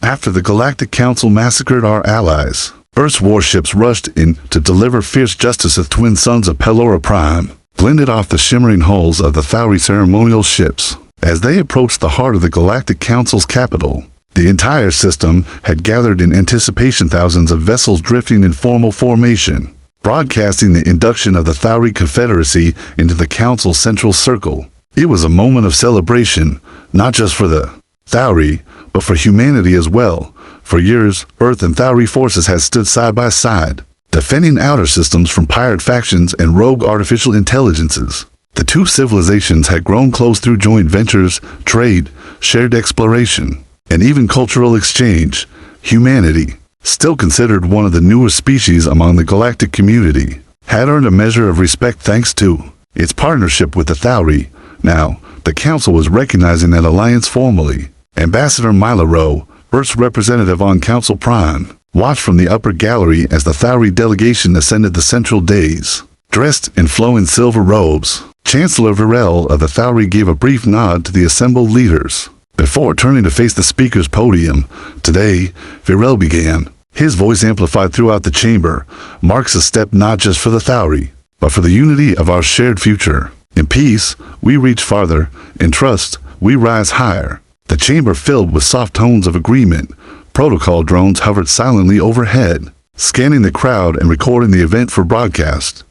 After the Galactic Council massacred our allies, Earth's warships rushed in to deliver fierce justice as twin sons of Pelora Prime blended off the shimmering hulls of the Thauri ceremonial ships. As they approached the heart of the Galactic Council's capital, the entire system had gathered in anticipation, thousands of vessels drifting in formal formation, broadcasting the induction of the Thauri Confederacy into the Council's central circle. It was a moment of celebration, not just for the Thauri, but for humanity as well. For years, Earth and Thauri forces had stood side by side, defending outer systems from pirate factions and rogue artificial intelligences. The two civilizations had grown close through joint ventures, trade, shared exploration, and even cultural exchange. Humanity, still considered one of the newest species among the galactic community, had earned a measure of respect thanks to its partnership with the Thauri. Now, the Council was recognizing that alliance formally. Ambassador Mila Rowe, Earth's representative on Council Prime, watched from the upper gallery as the Thauri delegation ascended the central dais. Dressed in flowing silver robes, Chancellor Virel of the Thauri gave a brief nod to the assembled leaders. Before turning to face the speaker's podium, today, Virel began. His voice, amplified throughout the chamber, marks a step not just for the Thauri, but for the unity of our shared future. In peace, we reach farther. In trust, we rise higher. The chamber filled with soft tones of agreement. Protocol drones hovered silently overhead, scanning the crowd and recording the event for broadcast.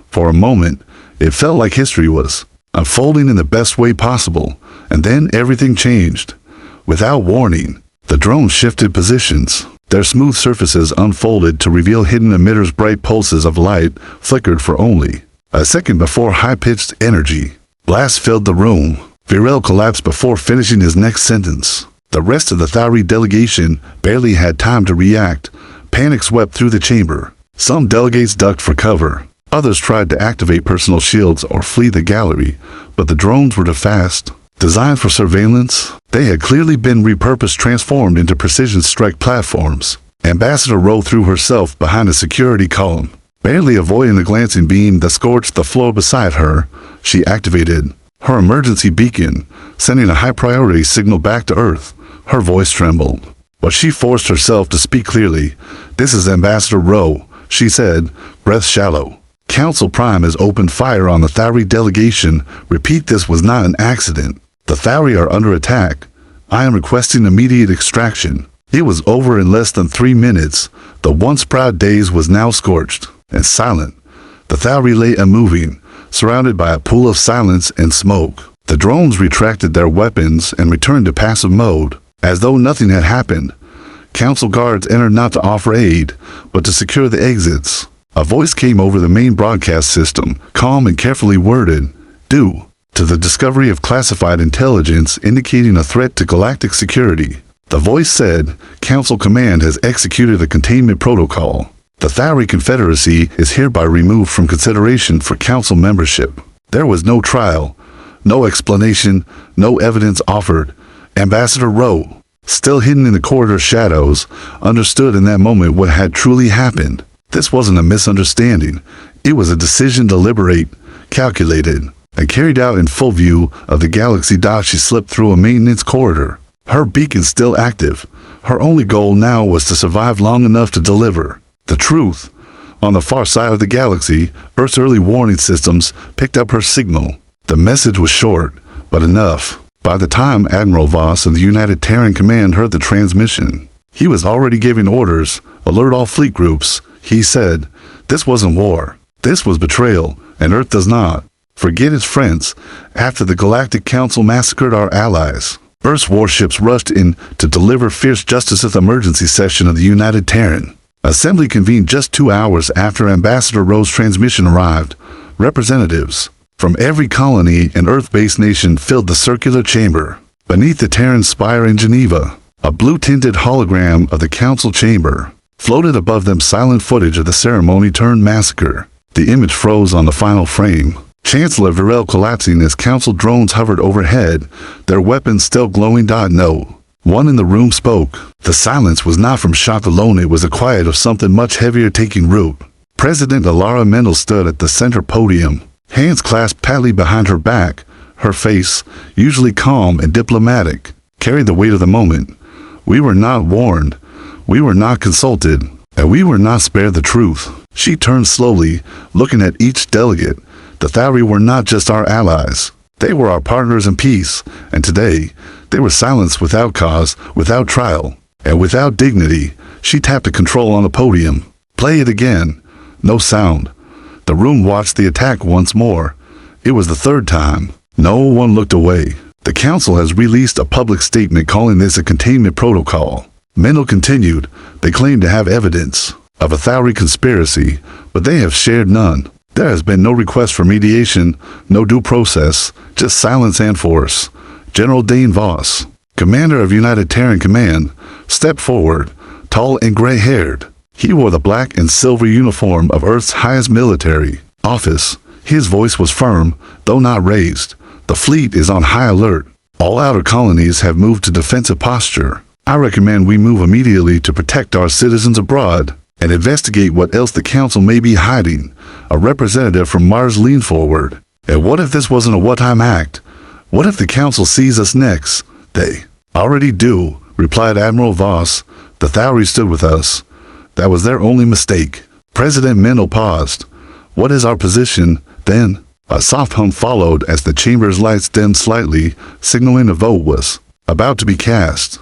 For a moment, it felt like history was unfolding in the best way possible, and then everything changed. Without warning, the drones shifted positions. Their smooth surfaces unfolded to reveal hidden emitters. Bright pulses of light flickered for only a second before high-pitched energy blasts filled the room. Virel collapsed before finishing his next sentence. The rest of the Thauri delegation barely had time to react. Panic swept through the chamber. Some delegates ducked for cover. Others tried to activate personal shields or flee the gallery, but the drones were too fast. Designed for surveillance, they had clearly been repurposed, transformed into precision strike platforms. Ambassador Rowe threw herself behind a security column. Barely avoiding the glancing beam that scorched the floor beside her, she activated her emergency beacon, sending a high-priority signal back to Earth. Her voice trembled, but she forced herself to speak clearly. "This is Ambassador Rowe," she said, breath shallow. "Council Prime has opened fire on the Thauri delegation. Repeat, this was not an accident. The Thauri are under attack. I am requesting immediate extraction." It was over in less than 3 minutes. The once proud daze was now scorched and silent. The Thauri lay unmoving, surrounded by a pool of silence and smoke. The drones retracted their weapons and returned to passive mode, as though nothing had happened. Council guards entered not to offer aid, but to secure the exits. A voice came over the main broadcast system, calm and carefully worded, "Due to the discovery of classified intelligence indicating a threat to galactic security." The voice said, "Council Command has executed a containment protocol. The Thauri Confederacy is hereby removed from consideration for Council membership." There was no trial, no explanation, no evidence offered. Ambassador Rowe, still hidden in the corridor shadows, understood in that moment what had truly happened. This wasn't a misunderstanding. It was a decision deliberate, calculated, and carried out in full view of the galaxy. She slipped through a maintenance corridor, her beacon still active. Her only goal now was to survive long enough to deliver the truth. On the far side of the galaxy, Earth's early warning systems picked up her signal. The message was short, but enough. By the time Admiral Voss of the United Terran Command heard the transmission, he was already giving orders. "Alert all fleet groups," he said. This wasn't war. This was betrayal, and Earth does not forget its friends. After the Galactic Council massacred our allies, Earth's warships rushed in to deliver fierce justice at the emergency session of the United Terran. Assembly convened just 2 hours after Ambassador Rowe's transmission arrived. Representatives from every colony and Earth-based nation filled the circular chamber. Beneath the Terran spire in Geneva, a blue-tinted hologram of the council chamber floated above them, silent footage of the ceremony turned massacre. The image froze on the final frame. Chancellor Virel collapsing as council drones hovered overhead, their weapons still glowing. No one in the room spoke. The silence was not from shock alone, it was a quiet of something much heavier taking root. President Alara Mendel stood at the center podium, hands clasped tightly behind her back. Her face, usually calm and diplomatic, carried the weight of the moment. We were not warned. We were not consulted. And we were not spared the truth. She turned slowly, looking at each delegate. The Thauri were not just our allies. They were our partners in peace. And today, they were silenced without cause, without trial, and without dignity. She tapped the control on the podium. Play it again. No sound. The room watched the attack once more. It was the third time. No one looked away. The council has released a public statement calling this a containment protocol. Mendel continued. They claim to have evidence of a Thauri conspiracy, but they have shared none. There has been no request for mediation, no due process, just silence and force. General Dane Voss, commander of United Terran Command, stepped forward, tall and gray-haired. He wore the black and silver uniform of Earth's highest military office. His voice was firm, though not raised. The fleet is on high alert. All outer colonies have moved to defensive posture. I recommend we move immediately to protect our citizens abroad and investigate what else the council may be hiding. A representative from Mars leaned forward. And what if this wasn't a one-time act? What if the council sees us next? They already do, replied Admiral Voss. The Thauri stood with us. That was their only mistake. President Mendel paused. What is our position, then? A soft hum followed as the chamber's lights dimmed slightly, signaling a vote was about to be cast.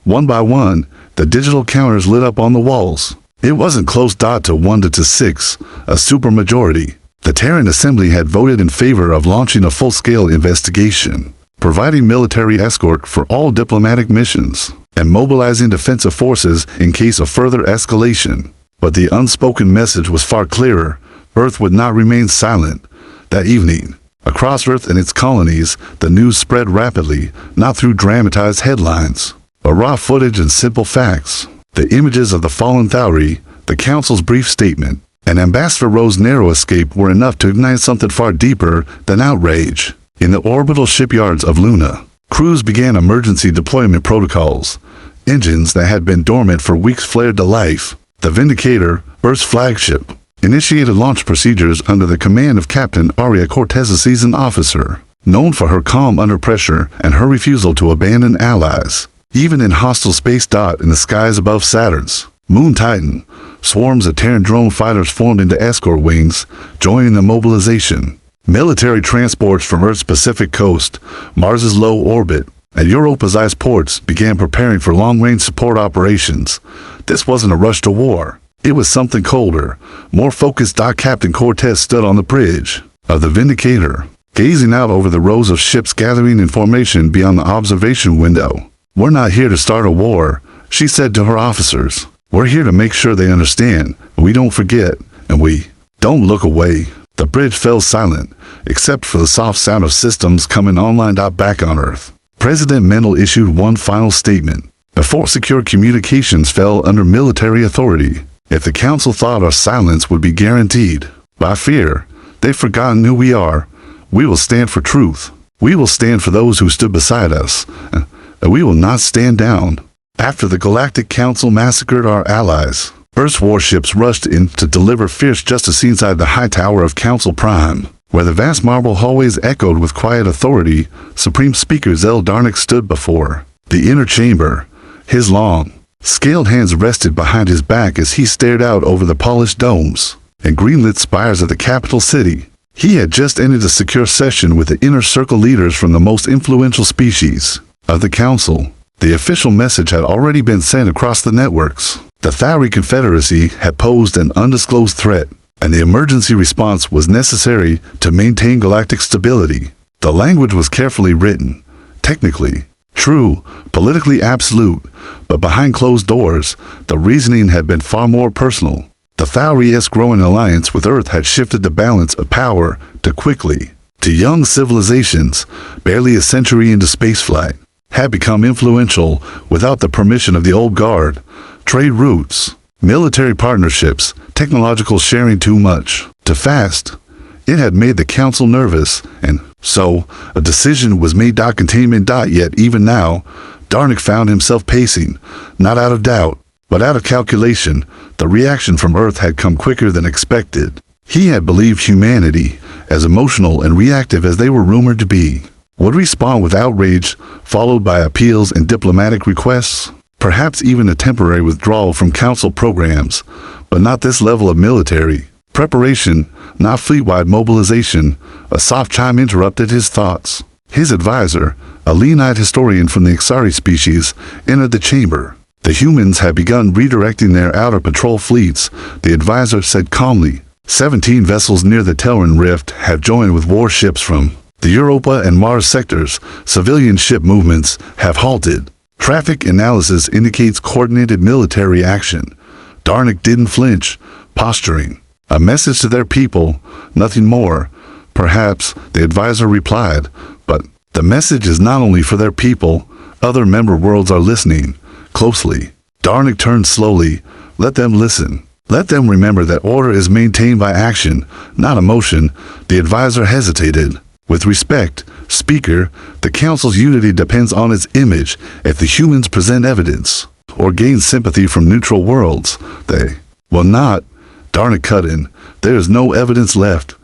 One by one, the digital counters lit up on the walls. It wasn't close dot to 1-6, a supermajority. The Terran Assembly had voted in favor of launching a full-scale investigation, providing military escort for all diplomatic missions, and mobilizing defensive forces in case of further escalation. But the unspoken message was far clearer. Earth would not remain silent. That evening, across Earth and its colonies, the news spread rapidly, not through dramatized headlines, but raw footage and simple facts. The images of the fallen Thauri, the Council's brief statement, and Ambassador Rowe's narrow escape were enough to ignite something far deeper than outrage. In the orbital shipyards of Luna, crews began emergency deployment protocols. Engines that had been dormant for weeks flared to life. The Vindicator, Earth's flagship, initiated launch procedures under the command of Captain Aria Cortez, a seasoned officer, known for her calm under pressure and her refusal to abandon allies. Even in hostile space dot in the skies above Saturn's Moon Titan, swarms of Terran drone fighters formed into escort wings, joining the mobilization. Military transports from Earth's Pacific coast, Mars's low orbit, and Europa's ice ports began preparing for long-range support operations. This wasn't a rush to war. It was something colder, more focused. Captain Cortez stood on the bridge of the Vindicator, gazing out over the rows of ships gathering in formation beyond the observation window. We're not here to start a war, she said to her officers. We're here to make sure they understand. We don't forget, and we don't look away. The bridge fell silent, except for the soft sound of systems coming online. Back on Earth, President Mendel issued one final statement before secure communications fell under military authority. If the Council thought our silence would be guaranteed by fear, they've forgotten who we are. We will stand for truth. We will stand for those who stood beside us, and we will not stand down. After the Galactic Council massacred our allies, Earth's warships rushed in to deliver fierce justice inside the high tower of Council Prime, where the vast marble hallways echoed with quiet authority. Supreme Speaker Zel Darnik stood before the inner chamber. His long, scaled hands rested behind his back as he stared out over the polished domes and greenlit spires of the capital city. He had just ended a secure session with the inner circle leaders from the most influential species of the Council. The official message had already been sent across the networks. The Thauri Confederacy had posed an undisclosed threat, and the emergency response was necessary to maintain galactic stability. The language was carefully written, technically true, politically absolute, but behind closed doors, the reasoning had been far more personal. The Thauri's growing alliance with Earth had shifted the balance of power too quickly. To young civilizations, barely a century into spaceflight, had become influential without the permission of the old guard. Trade routes, military partnerships, technological sharing too much, too fast. It had made the Council nervous, and so a decision was made. Containment. Yet even now, Darnik found himself pacing, not out of doubt, but out of calculation. The reaction from Earth had come quicker than expected. He had believed humanity, as emotional and reactive as they were rumored to be, would respond with outrage, followed by appeals and diplomatic requests. Perhaps even a temporary withdrawal from Council programs, but not this level of military preparation, not fleet-wide mobilization. A soft chime interrupted his thoughts. His advisor, a lean-eyed historian from the Ixari species, entered the chamber. The humans had begun redirecting their outer patrol fleets, the advisor said calmly. 17 vessels near the Telran Rift have joined with warships from the Europa and Mars sectors. Civilian ship movements have halted. Traffic analysis indicates coordinated military action. Darnik didn't flinch, posturing. A message to their people, nothing more. Perhaps, the advisor replied, but the message is not only for their people. Other member worlds are listening closely. Darnik turned slowly. Let them listen. Let them remember that order is maintained by action, not emotion. The advisor hesitated. With respect, Speaker, the Council's unity depends on its image. If the humans present evidence or gain sympathy from neutral worlds, they will not. Darnik cut in. There is no evidence left.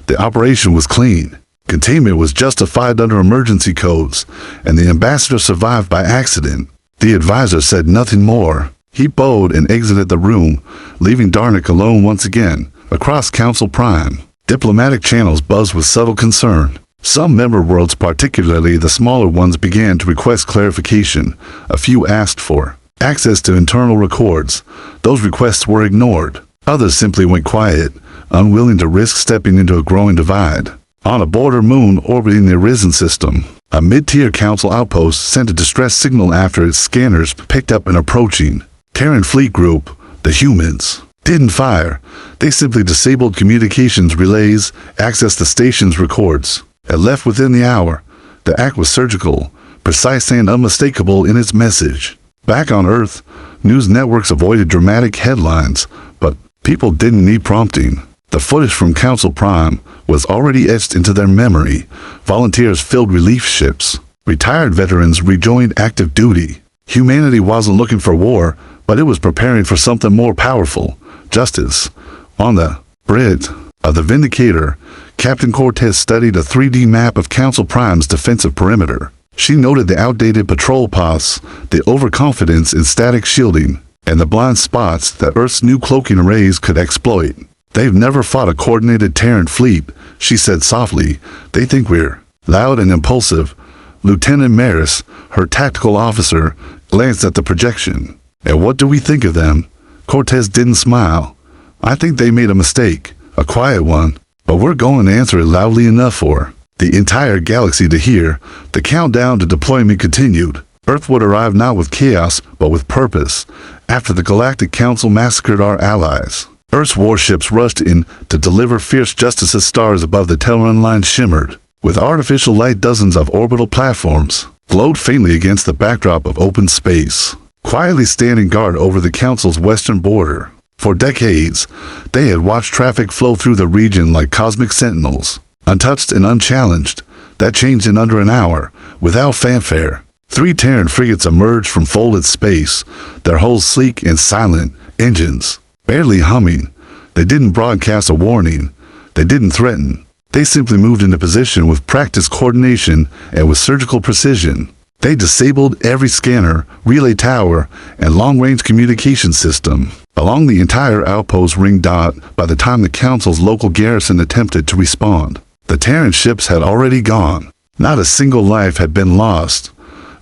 The operation was clean. Containment was justified under emergency codes, and the ambassador survived by accident. The advisor said nothing more. He bowed and exited the room, leaving Darnik alone once again. Across Council Prime, diplomatic channels buzzed with subtle concern. Some member worlds, particularly the smaller ones, began to request clarification. A few asked for access to internal records. Those requests were ignored. Others simply went quiet, unwilling to risk stepping into a growing divide. On a border moon orbiting the Arisen system, a mid-tier council outpost sent a distress signal after its scanners picked up an approaching Terran fleet group. The humans didn't fire. They simply disabled communications relays, accessed the station's records, and left within the hour. The act was surgical, precise and unmistakable in its message. Back on Earth, news networks avoided dramatic headlines, but people didn't need prompting. The footage from Council Prime was already etched into their memory. Volunteers filled relief ships. Retired veterans rejoined active duty. Humanity wasn't looking for war, but it was preparing for something more powerful. Justice. On the bridge of the Vindicator, Captain Cortez studied a 3D map of Council Prime's defensive perimeter. She noted the outdated patrol paths, the overconfidence in static shielding, and the blind spots that Earth's new cloaking arrays could exploit. They've never fought a coordinated Terran fleet, she said softly. They think we're loud and impulsive. Lieutenant Maris, her tactical officer, glanced at the projection. And what do we think of them? Cortez didn't smile. I think they made a mistake, a quiet one, but we're going to answer it loudly enough for the entire galaxy to hear. The countdown to deployment continued. Earth would arrive not with chaos, but with purpose. After the Galactic Council massacred our allies, Earth's warships rushed in to deliver fierce justice as stars above the Telran line shimmered. With artificial light, dozens of orbital platforms glowed faintly against the backdrop of open space, quietly standing guard over the Council's western border. For decades, they had watched traffic flow through the region like cosmic sentinels, untouched and unchallenged. That changed in under an hour, without fanfare. 3 Terran frigates emerged from folded space, their hulls sleek and silent, engines barely humming. They didn't broadcast a warning. They didn't threaten. They simply moved into position with practiced coordination and with surgical precision. They disabled every scanner, relay tower, and long-range communication system along the entire outpost ring dot. By the time the Council's local garrison attempted to respond, the Terran ships had already gone. Not a single life had been lost.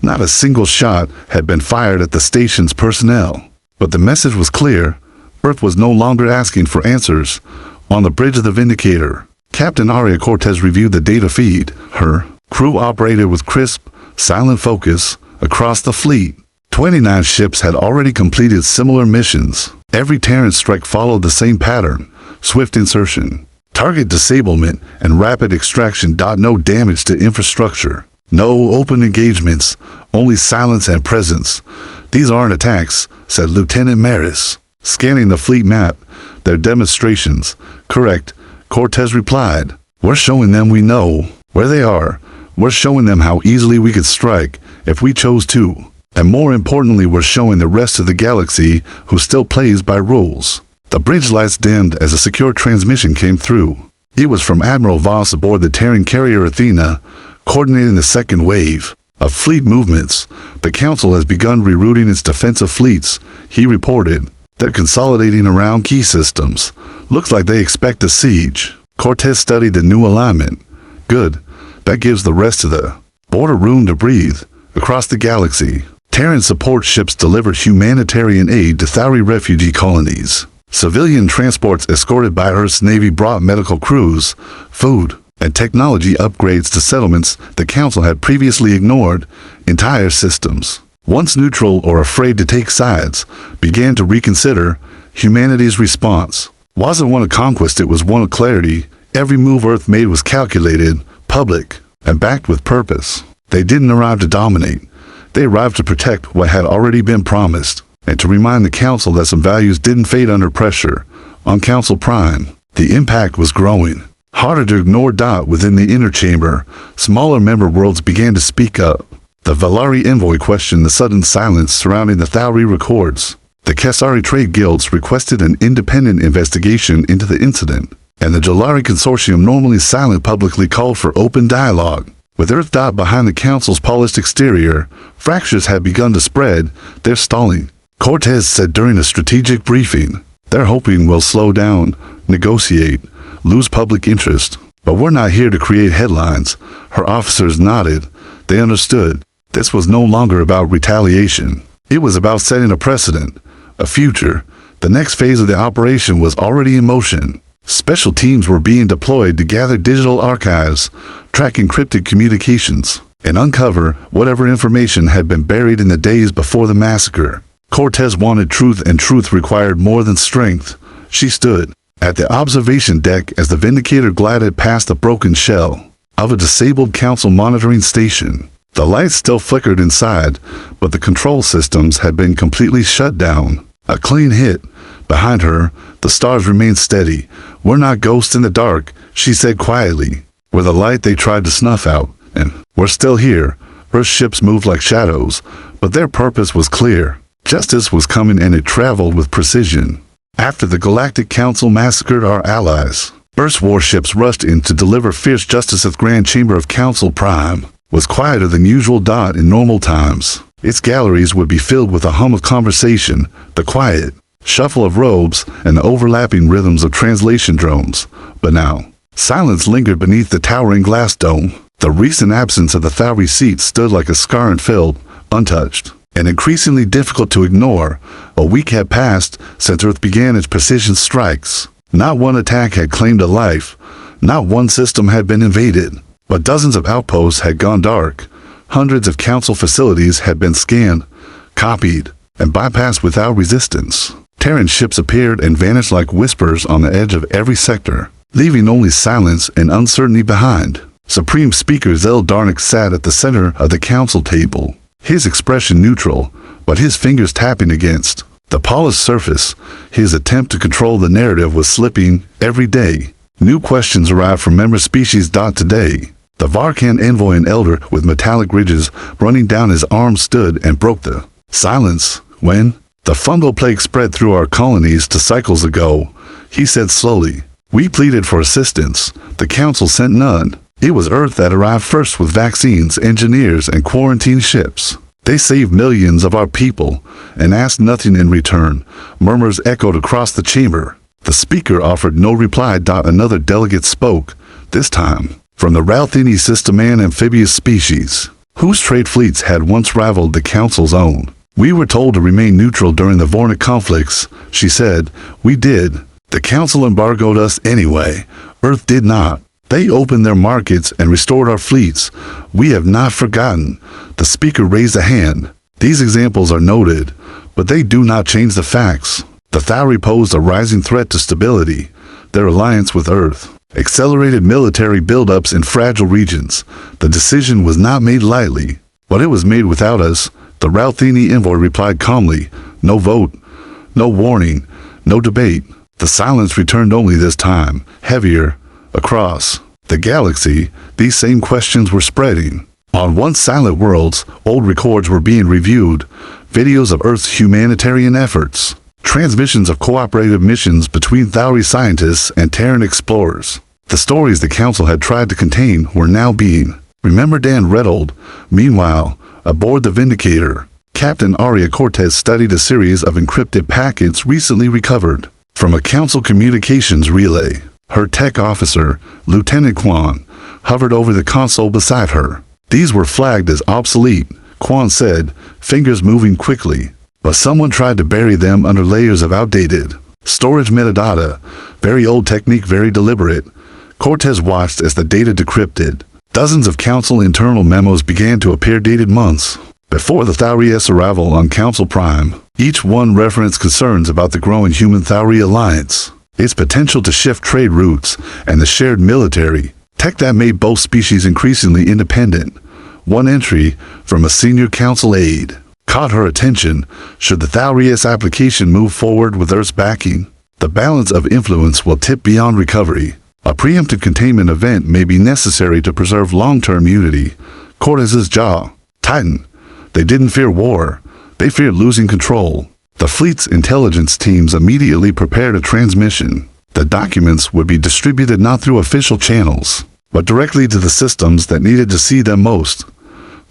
Not a single shot had been fired at the station's personnel. But the message was clear. Earth was no longer asking for answers. On the bridge of the Vindicator, Captain Aria Cortez reviewed the data feed. Her crew operated with crisp, silent focus across the fleet. 29 ships had already completed similar missions. Every Terran strike followed the same pattern: swift insertion, target disablement, and rapid extraction. No damage to infrastructure. No open engagements, only silence and presence. These aren't attacks, said Lieutenant Maris, scanning the fleet map. They're demonstrations. Correct, Cortez replied. We're showing them we know where they are. We're showing them how easily we could strike if we chose to. And more importantly, we're showing the rest of the galaxy who still plays by rules. The bridge lights dimmed as a secure transmission came through. It was from Admiral Voss aboard the Terran carrier Athena, coordinating the second wave. of fleet movements. The Council has begun rerouting its defensive fleets, he reported. They're consolidating around key systems. Looks like they expect a siege. Cortez studied the new alignment. Good. That gives the rest of the border room to breathe. Across the galaxy, Terran support ships delivered humanitarian aid to Thauri refugee colonies. Civilian transports escorted by Earth's Navy brought medical crews, food, and technology upgrades to settlements the Council had previously ignored. Entire systems, once neutral or afraid to take sides, began to reconsider. Humanity's response wasn't one of conquest, it was one of clarity. Every move Earth made was calculated, public, and backed with purpose. They didn't arrive to dominate. They arrived to protect what had already been promised, and to remind the Council that some values didn't fade under pressure. On Council Prime, the impact was growing. Harder to ignore. Within the inner chamber, smaller member worlds began to speak up. The Valari envoy questioned the sudden silence surrounding the Thauri records. The Kesari trade guilds requested an independent investigation into the incident, and the Jalari consortium, normally silent, publicly called for open dialogue. With Earth behind the Council's polished exterior, fractures had begun to spread. They're stalling, Cortez said during a strategic briefing. They're hoping we'll slow down, negotiate, lose public interest. But we're not here to create headlines. Her officers nodded. They understood. This was no longer about retaliation. It was about setting a precedent, a future. The next phase of the operation was already in motion. Special teams were being deployed to gather digital archives, track encrypted communications, and uncover whatever information had been buried in the days before the massacre. Cortez wanted truth, and truth required more than strength. She stood at the observation deck as the Vindicator glided past the broken shell of a disabled Council monitoring station. The lights still flickered inside, but the control systems had been completely shut down. A clean hit. Behind her, the stars remained steady. We're not ghosts in the dark, she said quietly. We're the light they tried to snuff out, and we're still here. Earth ships moved like shadows, but their purpose was clear. Justice was coming, and it traveled with precision. After the Galactic Council massacred our allies, Earth's warships rushed in to deliver fierce justice. The Grand Chamber of Council Prime was quieter than usual. In normal times, its galleries would be filled with a hum of conversation, the quiet shuffle of robes, and the overlapping rhythms of translation drones. But now, silence lingered beneath the towering glass dome. The recent absence of the Thauri seat stood like a scar and filled, untouched, and increasingly difficult to ignore. A week had passed since Earth began its precision strikes. Not one attack had claimed a life. Not one system had been invaded. But dozens of outposts had gone dark. Hundreds of Council facilities had been scanned, copied, and bypassed without resistance. Terran ships appeared and vanished like whispers on the edge of every sector, leaving only silence and uncertainty behind. Supreme Speaker Zel Darnik sat at the center of the Council table, his expression neutral, but his fingers tapping against the polished surface. His attempt to control the narrative was slipping every day. New questions arrived from member species. Today, the Varkan envoy, an elder with metallic ridges running down his arm, stood and broke the silence. When the fungal plague spread through our colonies 2 cycles ago, he said slowly, we pleaded for assistance. The Council sent none. It was Earth that arrived first with vaccines, engineers, and quarantine ships. They saved millions of our people and asked nothing in return. Murmurs echoed across the chamber. The speaker offered no reply. Another delegate spoke, this time from the Ralthini system, an amphibious species whose trade fleets had once rivaled the Council's own. We were told to remain neutral during the Vornic conflicts, she said. We did. The Council embargoed us anyway. Earth did not. They opened their markets and restored our fleets. We have not forgotten. The speaker raised a hand. These examples are noted, but they do not change the facts. The Thauri posed a rising threat to stability. Their alliance with Earth accelerated military buildups in fragile regions. The decision was not made lightly, but it was made without us. The Ralthini envoy replied calmly, no vote, no warning, no debate. The silence returned only this time, heavier. Across the galaxy, these same questions were spreading. On once silent worlds, old records were being reviewed, videos of Earth's humanitarian efforts, transmissions of cooperative missions between Thauri scientists and Terran explorers. The stories the Council had tried to contain were now being Remember Dan Reddold? Meanwhile, aboard the Vindicator, Captain Aria Cortez studied a series of encrypted packets recently recovered from a council communications relay. Her tech officer, Lieutenant Quan, hovered over the console beside her. These were flagged as obsolete, Quan said, fingers moving quickly. But someone tried to bury them under layers of outdated storage metadata. Very old technique, very deliberate. Cortez watched as the data decrypted. Dozens of council internal memos began to appear dated months before the Thauri's arrival on Council Prime. Each one referenced concerns about the growing human-Thauri alliance, its potential to shift trade routes, and the shared military tech that made both species increasingly independent. One entry from a senior council aide caught her attention. Should the Thauri's application move forward with Earth's backing, the balance of influence will tip beyond recovery. A preemptive containment event may be necessary to preserve long-term unity. Cortez's jaw tightened. They didn't fear war. They feared losing control. The fleet's intelligence teams immediately prepared a transmission. The documents would be distributed not through official channels, but directly to the systems that needed to see them most.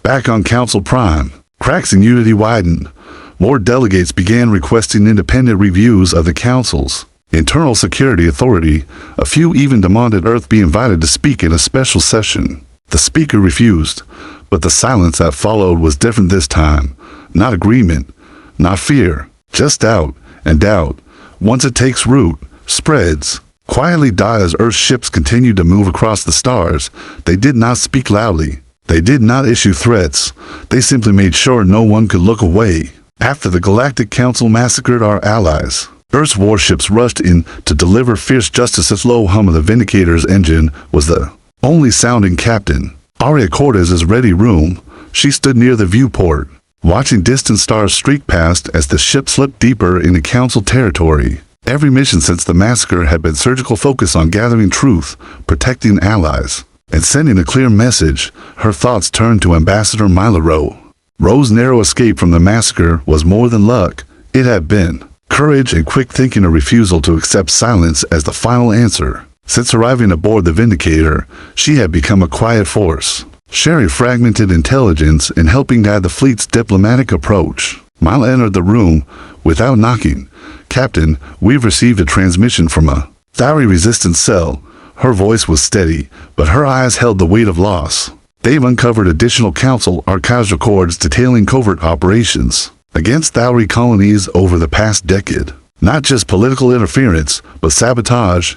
Back on Council Prime, cracks in unity widened. More delegates began requesting independent reviews of the Council's internal security authority. A few even demanded Earth be invited to speak in a special session. The speaker refused, but the silence that followed was different this time. Not agreement, not fear, just doubt, and doubt, once it takes root, spreads. Quietly die as Earth's ships continued to move across the stars. They did not speak loudly. They did not issue threats. They simply made sure no one could look away. After the Galactic Council massacred our allies, Earth's warships rushed in to deliver fierce justice. The low hum of the Vindicator's engine was the only sound in Captain Aria Cortez's ready room. She stood near the viewport, watching distant stars streak past as the ship slipped deeper into Council territory. Every mission since the massacre had been surgical focus on gathering truth, protecting allies, and sending a clear message. Her thoughts turned to Ambassador Mila Rowe. Rowe's narrow escape from the massacre was more than luck. It had been courage and quick thinking, a refusal to accept silence as the final answer. Since arriving aboard the Vindicator, she had become a quiet force, sharing fragmented intelligence and helping guide the fleet's diplomatic approach. Mila entered the room without knocking. Captain, we've received a transmission from a Thauri resistance cell. Her voice was steady, but her eyes held the weight of loss. They've uncovered additional Council archives records detailing covert operations against Thauri colonies over the past decade. Not just political interference, but sabotage,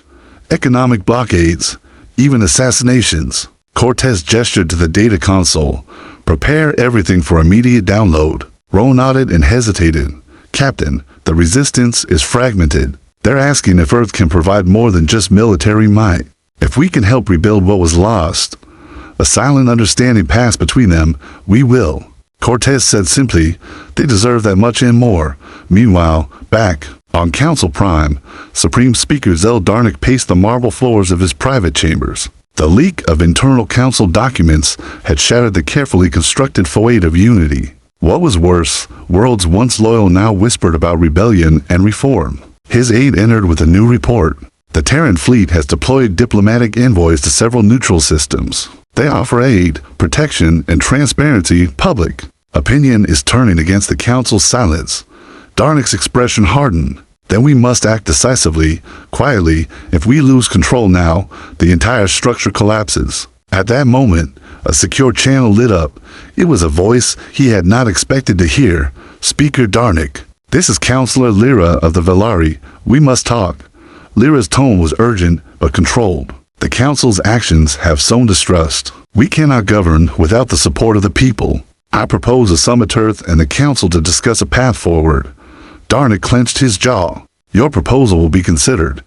economic blockades, even assassinations. Cortez gestured to the data console. Prepare everything for immediate download. Rowe nodded and hesitated. Captain, the resistance is fragmented. They're asking if Earth can provide more than just military might. If we can help rebuild what was lost. A silent understanding passed between them. We will. Cortez said simply. They deserve that much and more. Meanwhile, back on Council Prime, Supreme Speaker Zell Darnick paced the marble floors of his private chambers. The leak of internal council documents had shattered the carefully constructed facade of unity. What was worse, worlds once loyal now whispered about rebellion and reform. His aide entered with a new report. The Terran fleet has deployed diplomatic envoys to several neutral systems. They offer aid, protection, and transparency. Public opinion is turning against the Council's silence. Darnick's expression hardened. Then we must act decisively, quietly. If we lose control now, the entire structure collapses. At that moment, a secure channel lit up. It was a voice he had not expected to hear. Speaker Darnick. This is Counselor Lyra of the Velari. We must talk. Lyra's tone was urgent, but controlled. The Council's actions have sown distrust. We cannot govern without the support of the people. I propose a summit Earth and the Council to discuss a path forward. Darnick clenched his jaw. Your proposal will be considered.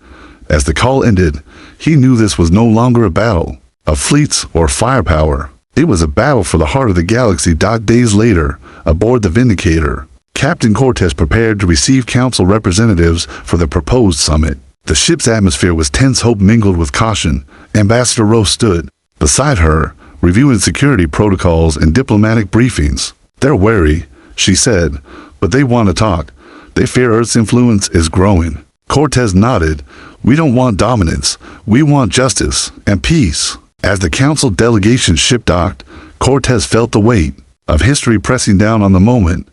As the call ended, he knew this was no longer a battle of fleets or firepower. It was a battle for the heart of the galaxy. Days later, aboard the Vindicator, Captain Cortez prepared to receive Council representatives for the proposed summit. The ship's atmosphere was tense, hope mingled with caution. Ambassador Rowe stood beside her, reviewing security protocols and diplomatic briefings. They're wary, she said, but they want to talk. They fear Earth's influence is growing. Cortez nodded. We don't want dominance. We want justice and peace. As the Council delegation ship docked, Cortez felt the weight of history pressing down on the moment.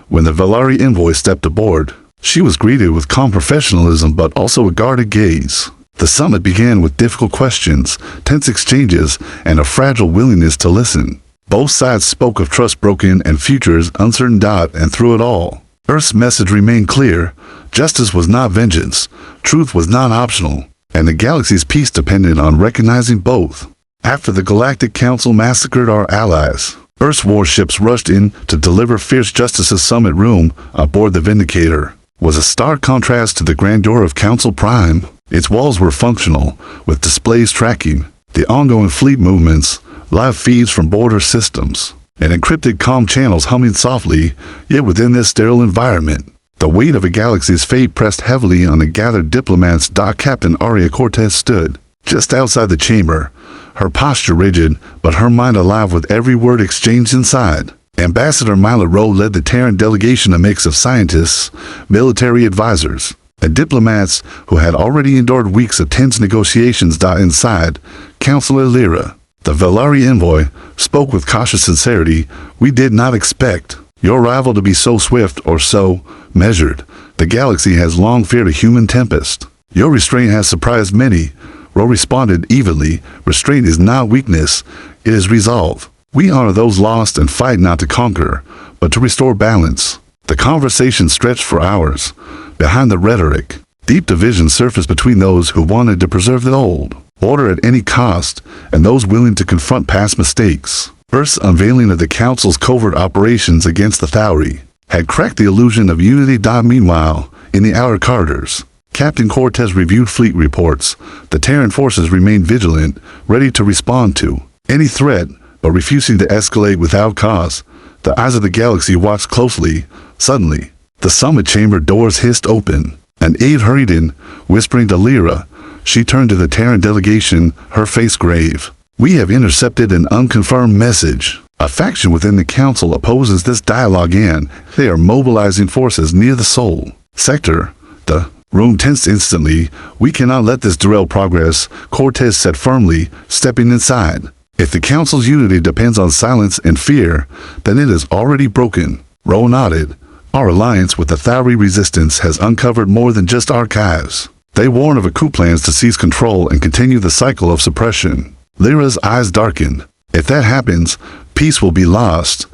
When the Valari envoy stepped aboard, she was greeted with calm professionalism but also a guarded gaze. The summit began with difficult questions, tense exchanges, and a fragile willingness to listen. Both sides spoke of trust broken and futures uncertain. And through it all, Earth's message remained clear. Justice was not vengeance, truth was not optional, and the galaxy's peace depended on recognizing both. After the Galactic Council massacred our allies, Earth's warships rushed in to deliver fierce justice's summit room aboard the Vindicator was a stark contrast to the grandeur of Council Prime. Its walls were functional, with displays tracking the ongoing fleet movements, live feeds from border systems, and encrypted comm channels humming softly. Yet within this sterile environment, the weight of a galaxy's fate pressed heavily on the gathered diplomats. Captain Aria Cortez stood just outside the chamber, her posture rigid, but her mind alive with every word exchanged inside. Ambassador Milaro led the Terran delegation, a mix of scientists, military advisors, and diplomats who had already endured weeks of tense negotiations. Inside, Counselor Lyra, the Valari envoy, spoke with cautious sincerity. We did not expect your arrival to be so swift or so measured. The galaxy has long feared a human tempest. Your restraint has surprised many. Ro responded evenly. Restraint is not weakness, it is resolve. We honor those lost and fight not to conquer, but to restore balance. The conversation stretched for hours. Behind the rhetoric, deep division surfaced between those who wanted to preserve the old order at any cost and those willing to confront past mistakes. Earth's unveiling of the Council's covert operations against the Thauri had cracked the illusion of unity. Meanwhile, in the outer corridors, Captain Cortez reviewed fleet reports. The Terran forces remained vigilant, ready to respond to any threat, but refusing to escalate without cause. The eyes of the galaxy watched closely. Suddenly, the summit chamber doors hissed open. An aide hurried in, whispering to Lyra. She turned to the Terran delegation, her face grave. We have intercepted an unconfirmed message. A faction within the Council opposes this dialogue and they are mobilizing forces near the Sol sector. The room tensed instantly. We cannot let this derail progress, Cortez said firmly, stepping inside. If the Council's unity depends on silence and fear, then it is already broken. Ro nodded. Our alliance with the Thauri resistance has uncovered more than just archives. They warn of a coup plans to seize control and continue the cycle of suppression. Lyra's eyes darkened. If that happens, peace will be lost.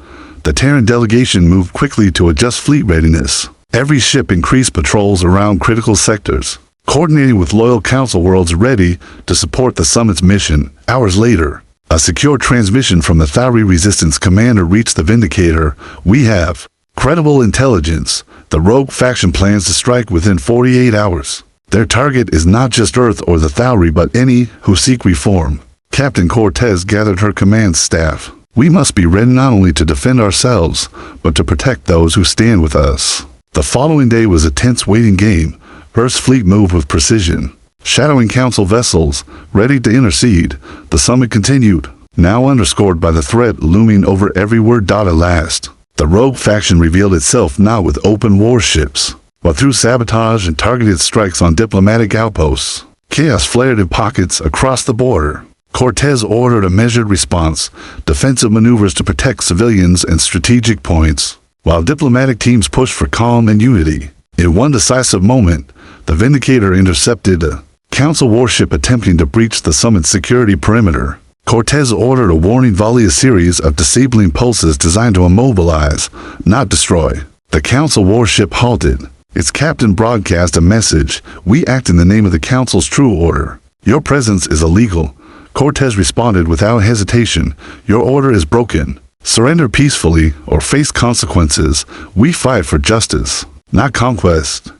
The Terran delegation moved quickly to adjust fleet readiness. Every ship increased patrols around critical sectors, coordinating with loyal Council worlds ready to support the summit's mission. Hours later, a secure transmission from the Thauri resistance commander reached the Vindicator. We have credible intelligence. The rogue faction plans to strike within 48 hours. Their target is not just Earth or the Thauri but any who seek reform. Captain Cortez gathered her command staff. We must be ready not only to defend ourselves, but to protect those who stand with us. The following day was a tense waiting game. Earth's fleet moved with precision, shadowing Council vessels, ready to intercede. The summit continued, now underscored by the threat looming over every word. At last, the rogue faction revealed itself not with open warships, but through sabotage and targeted strikes on diplomatic outposts. Chaos flared in pockets across the border. Cortez ordered a measured response, defensive maneuvers to protect civilians and strategic points, while diplomatic teams pushed for calm and unity. In one decisive moment, the Vindicator intercepted a Council warship attempting to breach the summit's security perimeter. Cortez ordered a warning volley, a series of disabling pulses designed to immobilize, not destroy. The Council warship halted. Its captain broadcast a message. We act in the name of the Council's true order. Your presence is illegal. Cortez responded without hesitation. Your order is broken. Surrender peacefully or face consequences. We fight for justice, not conquest.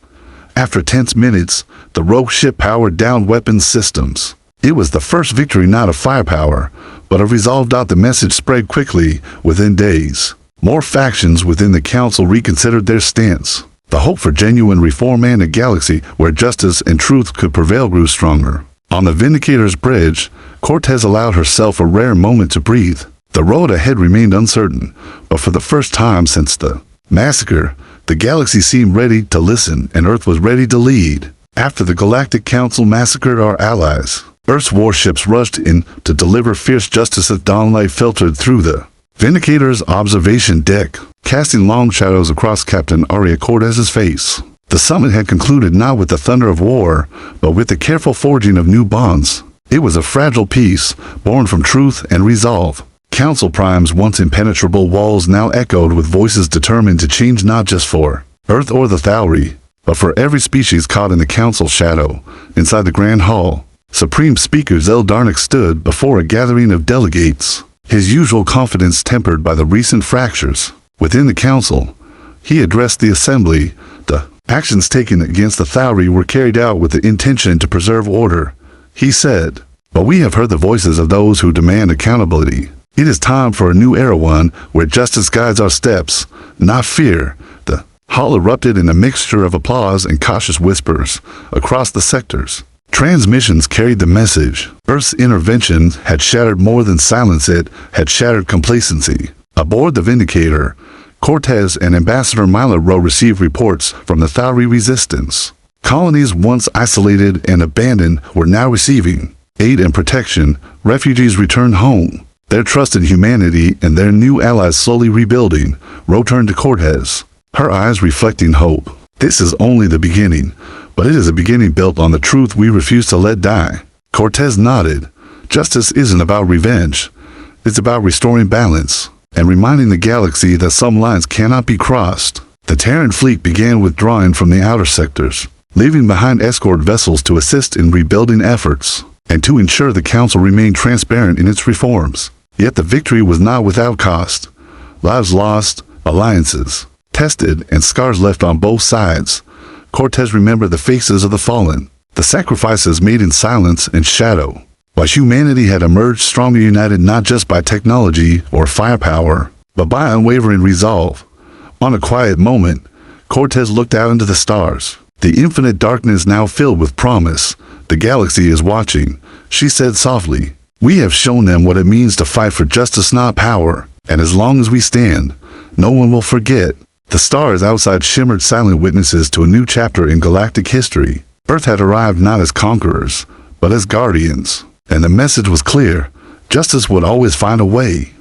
After tense minutes, the rogue ship powered down weapons systems. It was the first victory not of firepower, but of resolve. The message spread quickly. Within days, more factions within the Council reconsidered their stance. The hope for genuine reform and a galaxy where justice and truth could prevail grew stronger. On the Vindicator's bridge, Cortez allowed herself a rare moment to breathe. The road ahead remained uncertain, but for the first time since the massacre, the galaxy seemed ready to listen and Earth was ready to lead. After the Galactic Council massacred our allies, Earth's warships rushed in to deliver fierce justice as dawnlight filtered through the Vindicator's observation deck, casting long shadows across Captain Aria Cortez's face. The summit had concluded not with the thunder of war, but with the careful forging of new bonds. It was a fragile peace, born from truth and resolve. Council Prime's once impenetrable walls now echoed with voices determined to change not just for Earth or the Thauri, but for every species caught in the Council shadow. Inside the Grand Hall, Supreme Speaker Zeldarnik stood before a gathering of delegates, his usual confidence tempered by the recent fractures within the Council. He addressed the Assembly. The actions taken against the Thauri were carried out with the intention to preserve order, he said. But we have heard the voices of those who demand accountability. It is time for a new era, one where justice guides our steps, not fear. The hall erupted in a mixture of applause and cautious whispers across the sectors. Transmissions carried the message. Earth's intervention had shattered more than silence, it had shattered complacency. Aboard the Vindicator, Cortez and Ambassador Milo received reports from the Thauri resistance. Colonies once isolated and abandoned were now receiving aid and protection. Refugees returned home, their trust in humanity and their new allies slowly rebuilding. Ro turned to Cortez, her eyes reflecting hope. This is only the beginning, but it is a beginning built on the truth we refuse to let die. Cortez nodded. Justice isn't about revenge. It's about restoring balance and reminding the galaxy that some lines cannot be crossed. The Terran fleet began withdrawing from the outer sectors, leaving behind escort vessels to assist in rebuilding efforts and to ensure the Council remained transparent in its reforms. Yet the victory was not without cost. Lives lost, alliances tested, and scars left on both sides. Cortez remembered the faces of the fallen, the sacrifices made in silence and shadow, while humanity had emerged stronger, united not just by technology or firepower, but by unwavering resolve. On a quiet moment, Cortez looked out into the stars. The infinite darkness now filled with promise. The galaxy is watching, she said softly. We have shown them what it means to fight for justice, not power, and as long as we stand, no one will forget. The stars outside shimmered, silent witnesses to a new chapter in galactic history. Earth had arrived not as conquerors, but as guardians, and the message was clear. Justice would always find a way.